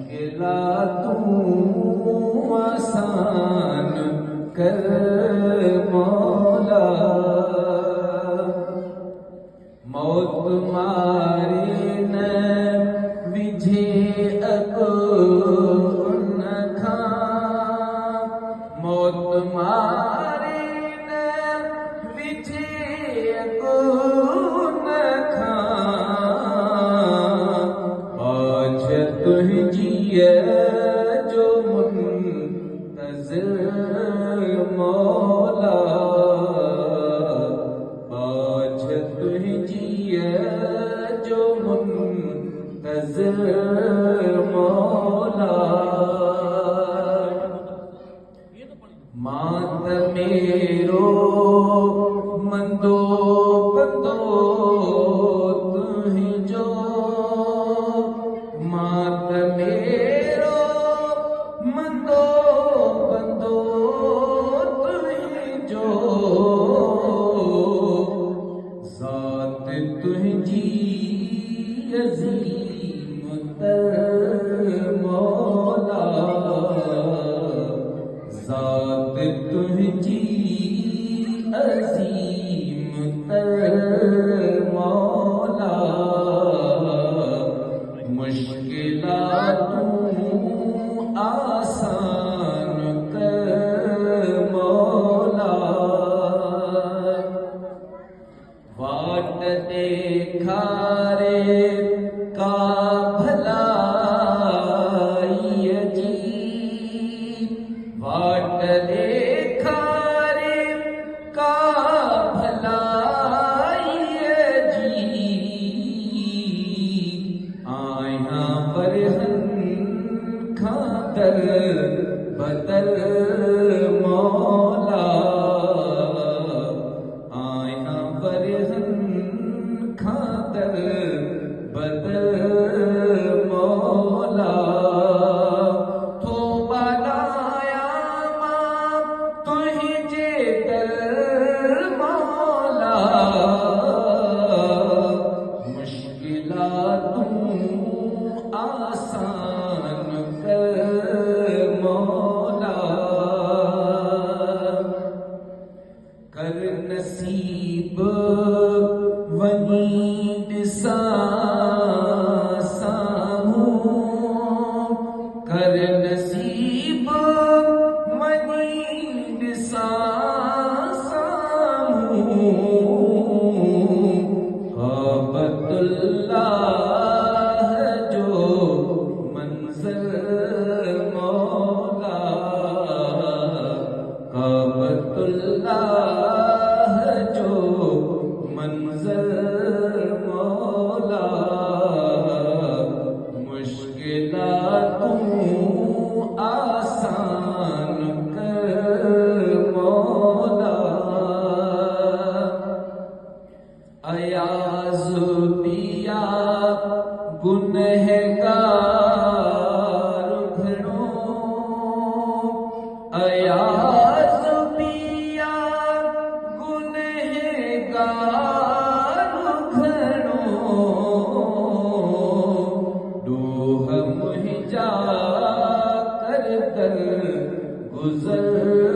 मुश्किलातूं आसान कर मौला। मौत मारे न विझे अगो न खां, मौत मारे न विझे अगो न खां। आज तुझी जो मुंतज़िर मौला, आज तुझी जो मुंतज़िर मौला। मातमेरो मंदो बंदो तुझो, मातमेरो मंदो बंदो तुझो। ज़ात तुझी अज़ीम तर मौला, ज़ात तुझी अज़ीम तर मौला। मुश्किलातूं आसान कर मौला। वाट देखारे का भलाई जी, वाट देखारे का भलाई जी। आया बरहन खातर बदल मौला, आया बरहन खातर बदल मौला। तो बनाया मां तुझे कर मौला। मुश्किलातूं आसान कर मौला। कर नसीब वनी ॾिसां साम्हूं, कर नसीब वनी ॾिसां साम्हूं। काबतुल्लाह जो मंज़र मौला, काबतुल्लाह जो मंज़र मौला। मुश्किलातूं आसान कर मौला। अयाज़ पिया गुनहगार घणो, अयाज़ पिया गुनहगार घणो। डोह मुंहिंजा कर गुज़र